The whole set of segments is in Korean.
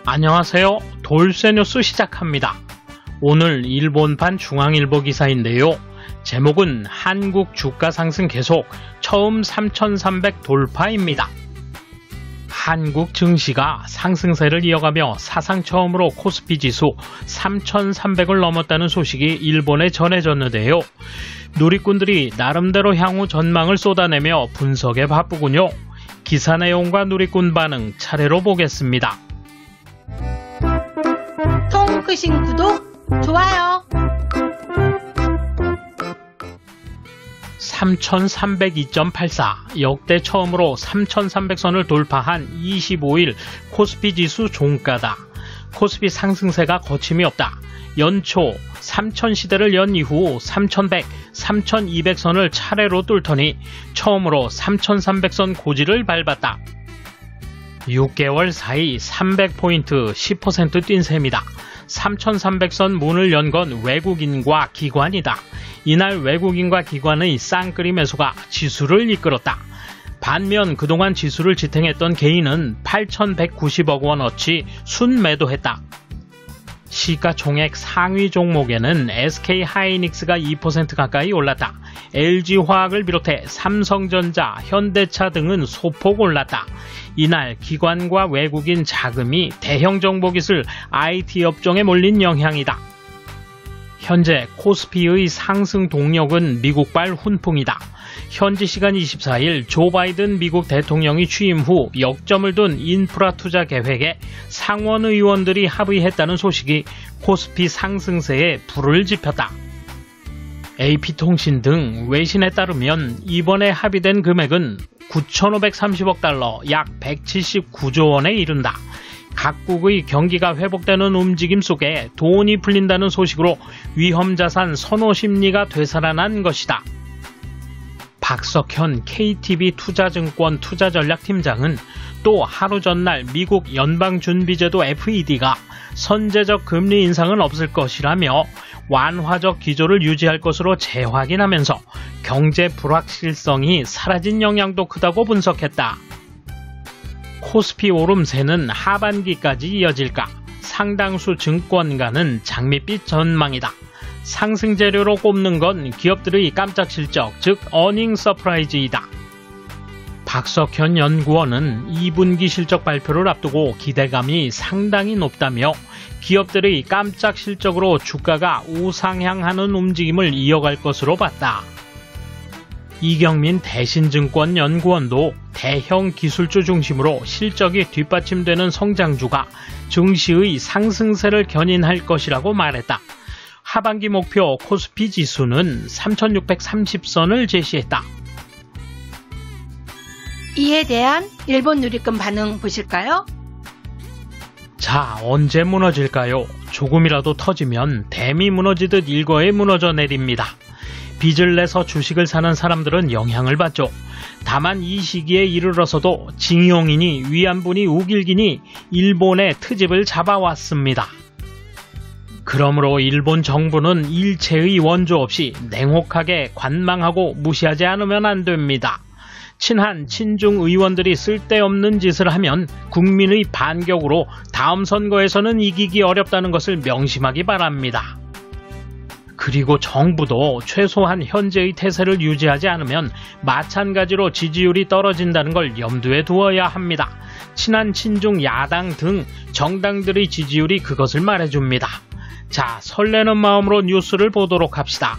안녕하세요. 돌쇠뉴스 시작합니다. 오늘 일본판 중앙일보 기사인데요. 제목은 한국 주가 상승 계속, 처음 3,300 돌파입니다. 한국 증시가 상승세를 이어가며 사상 처음으로 코스피 지수 3,300을 넘었다는 소식이 일본에 전해졌는데요. 누리꾼들이 나름대로 향후 전망을 쏟아내며 분석에 바쁘군요. 기사 내용과 누리꾼 반응 차례로 보겠습니다. 통크신 구독, 좋아요. 3,302.84 역대 처음으로 3,300선을 돌파한 25일 코스피 지수 종가다. 코스피 상승세가 거침이 없다. 연초 3,000시대를 연 이후 3,100, 3,200선을 차례로 뚫더니 처음으로 3,300선 고지를 밟았다. 6개월 사이 300포인트 10% 뛴 셈이다. 3,300선 문을 연 건 외국인과 기관이다. 이날 외국인과 기관의 쌍끌이 매수가 지수를 이끌었다. 반면 그동안 지수를 지탱했던 개인은 8,190억 원어치 순매도했다. 시가총액 상위 종목에는 SK하이닉스가 2% 가까이 올랐다. LG화학을 비롯해 삼성전자, 현대차 등은 소폭 올랐다. 이날 기관과 외국인 자금이 대형 정보기술 IT 업종에 몰린 영향이다. 현재 코스피의 상승 동력은 미국발 훈풍이다. 현지 시간 24일 조 바이든 미국 대통령이 취임 후 역점을 둔 인프라 투자 계획에 상원 의원들이 합의했다는 소식이 코스피 상승세에 불을 지폈다. AP통신 등 외신에 따르면 이번에 합의된 금액은 9,530억 달러, 약 179조 원에 이른다. 각국의 경기가 회복되는 움직임 속에 돈이 풀린다는 소식으로 위험자산 선호 심리가 되살아난 것이다. 박석현 KTB 투자증권 투자전략팀장은 또 하루 전날 미국 연방준비제도 FED가 선제적 금리 인상은 없을 것이라며 완화적 기조를 유지할 것으로 재확인하면서 경제 불확실성이 사라진 영향도 크다고 분석했다. 코스피 오름세는 하반기까지 이어질까? 상당수 증권가는 장밋빛 전망이다. 상승 재료로 꼽는 건 기업들의 깜짝 실적, 즉 어닝 서프라이즈이다. 박석현 연구원은 2분기 실적 발표를 앞두고 기대감이 상당히 높다며 기업들의 깜짝 실적으로 주가가 우상향하는 움직임을 이어갈 것으로 봤다. 이경민 대신증권 연구원도 대형 기술주 중심으로 실적이 뒷받침되는 성장주가 증시의 상승세를 견인할 것이라고 말했다. 하반기 목표 코스피 지수는 3,630선을 제시했다. 이에 대한 일본 누리꾼 반응 보실까요? 자, 언제 무너질까요? 조금이라도 터지면 댐이 무너지듯 일거에 무너져 내립니다. 빚을 내서 주식을 사는 사람들은 영향을 받죠. 다만 이 시기에 이르러서도 징용이니 위안분이 우길기니 일본의 트집을 잡아왔습니다. 그러므로 일본 정부는 일체의 원조 없이 냉혹하게 관망하고 무시하지 않으면 안 됩니다. 친한 친중 의원들이 쓸데없는 짓을 하면 국민의 반격으로 다음 선거에서는 이기기 어렵다는 것을 명심하기 바랍니다. 그리고 정부도 최소한 현재의 태세를 유지하지 않으면 마찬가지로 지지율이 떨어진다는 걸 염두에 두어야 합니다. 친한 친중 야당 등 정당들의 지지율이 그것을 말해줍니다. 자, 설레는 마음으로 뉴스를 보도록 합시다.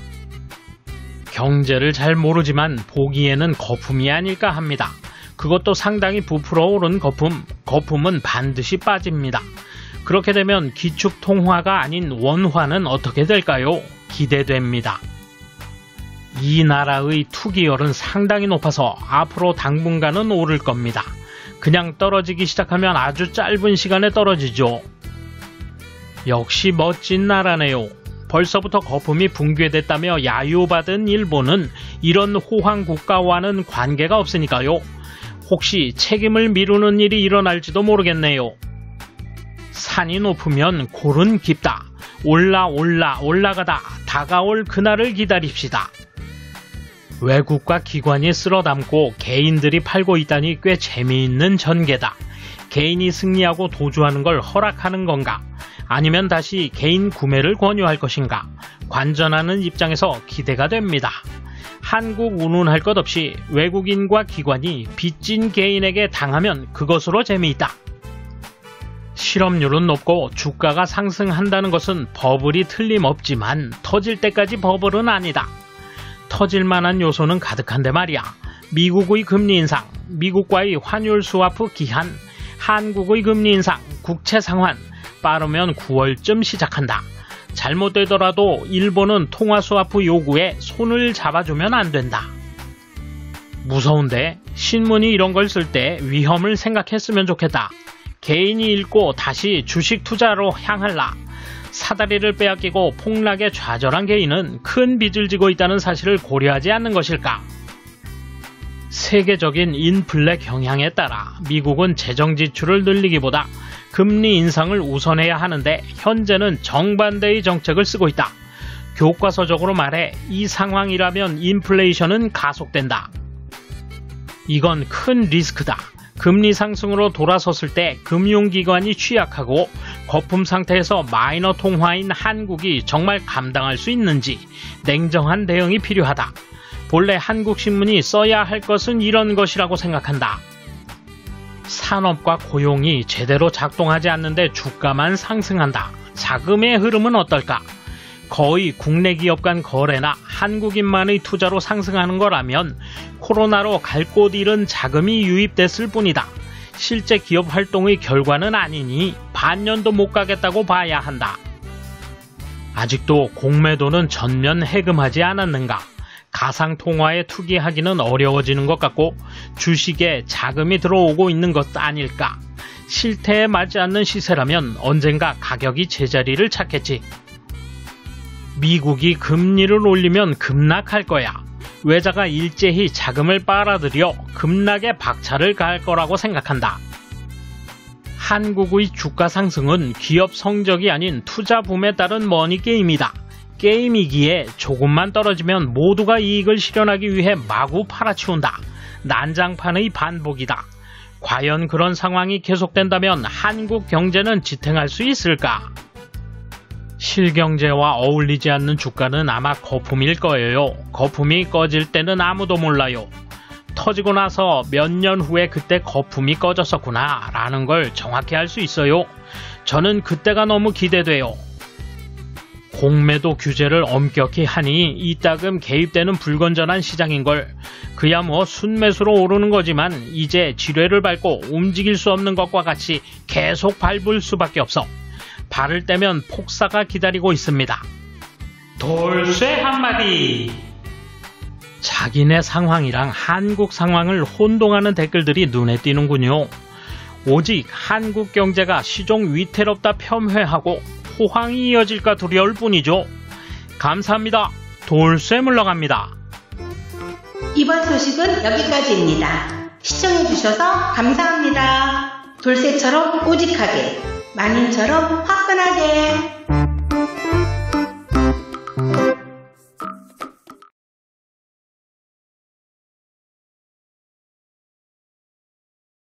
경제를 잘 모르지만 보기에는 거품이 아닐까 합니다. 그것도 상당히 부풀어 오른 거품은 반드시 빠집니다. 그렇게 되면 기축통화가 아닌 원화는 어떻게 될까요? 기대됩니다. 이 나라의 투기열은 상당히 높아서 앞으로 당분간은 오를 겁니다. 그냥 떨어지기 시작하면 아주 짧은 시간에 떨어지죠. 역시 멋진 나라네요. 벌써부터 거품이 붕괴됐다며 야유받은 일본은 이런 호황 국가와는 관계가 없으니까요. 혹시 책임을 미루는 일이 일어날지도 모르겠네요. 산이 높으면 골은 깊다. 올라가다 다가올 그날을 기다립시다. 외국과 기관이 쓸어담고 개인들이 팔고 있다니 꽤 재미있는 전개다. 개인이 승리하고 도주하는 걸 허락하는 건가? 아니면 다시 개인 구매를 권유할 것인가? 관전하는 입장에서 기대가 됩니다. 한국 운운할 것 없이 외국인과 기관이 빚진 개인에게 당하면 그것으로 재미있다. 실업률은 높고 주가가 상승한다는 것은 버블이 틀림없지만 터질 때까지 버블은 아니다. 터질 만한 요소는 가득한데 말이야. 미국의 금리 인상, 미국과의 환율 스와프 기한, 한국의 금리 인상, 국채 상환, 빠르면 9월쯤 시작한다. 잘못되더라도 일본은 통화 스와프 요구에 손을 잡아주면 안 된다. 무서운데 신문이 이런 걸 쓸 때 위험을 생각했으면 좋겠다. 개인이 읽고 다시 주식 투자로 향할라. 사다리를 빼앗기고 폭락에 좌절한 개인은 큰 빚을 지고 있다는 사실을 고려하지 않는 것일까? 세계적인 인플레 경향에 따라 미국은 재정 지출을 늘리기보다 금리 인상을 우선해야 하는데 현재는 정반대의 정책을 쓰고 있다. 교과서적으로 말해 이 상황이라면 인플레이션은 가속된다. 이건 큰 리스크다. 금리 상승으로 돌아섰을 때 금융기관이 취약하고 거품 상태에서 마이너 통화인 한국이 정말 감당할 수 있는지 냉정한 대응이 필요하다. 본래 한국신문이 써야 할 것은 이런 것이라고 생각한다. 산업과 고용이 제대로 작동하지 않는데 주가만 상승한다. 자금의 흐름은 어떨까? 거의 국내 기업 간 거래나 한국인만의 투자로 상승하는 거라면 코로나로 갈 곳 잃은 자금이 유입됐을 뿐이다. 실제 기업 활동의 결과는 아니니 반년도 못 가겠다고 봐야 한다. 아직도 공매도는 전면 해금하지 않았는가? 가상통화에 투기하기는 어려워지는 것 같고 주식에 자금이 들어오고 있는 것 아닐까? 실태에 맞지 않는 시세라면 언젠가 가격이 제자리를 찾겠지. 미국이 금리를 올리면 급락할 거야. 외자가 일제히 자금을 빨아들여 급락에 박차를 가할 거라고 생각한다. 한국의 주가 상승은 기업 성적이 아닌 투자 붐에 따른 머니게임이다. 게임이기에 조금만 떨어지면 모두가 이익을 실현하기 위해 마구 팔아치운다. 난장판의 반복이다. 과연 그런 상황이 계속된다면 한국 경제는 지탱할 수 있을까? 실경제와 어울리지 않는 주가는 아마 거품일 거예요. 거품이 꺼질 때는 아무도 몰라요. 터지고 나서 몇 년 후에 그때 거품이 꺼졌었구나 라는 걸 정확히 알 수 있어요. 저는 그때가 너무 기대돼요. 공매도 규제를 엄격히 하니 이따금 개입되는 불건전한 시장인걸. 그야 뭐 순매수로 오르는 거지만 이제 지뢰를 밟고 움직일 수 없는 것과 같이 계속 밟을 수밖에 없어. 발을 떼면 폭사가 기다리고 있습니다. 돌쇠 한마디. 자기네 상황이랑 한국 상황을 혼동하는 댓글들이 눈에 띄는군요. 오직 한국 경제가 시종 위태롭다 폄훼하고 호황이 이어질까 두려울 뿐이죠. 감사합니다. 돌쇠 물러갑니다. 이번 소식은 여기까지입니다. 시청해주셔서 감사합니다. 돌쇠처럼 우직하게, 마님처럼 화끈하게.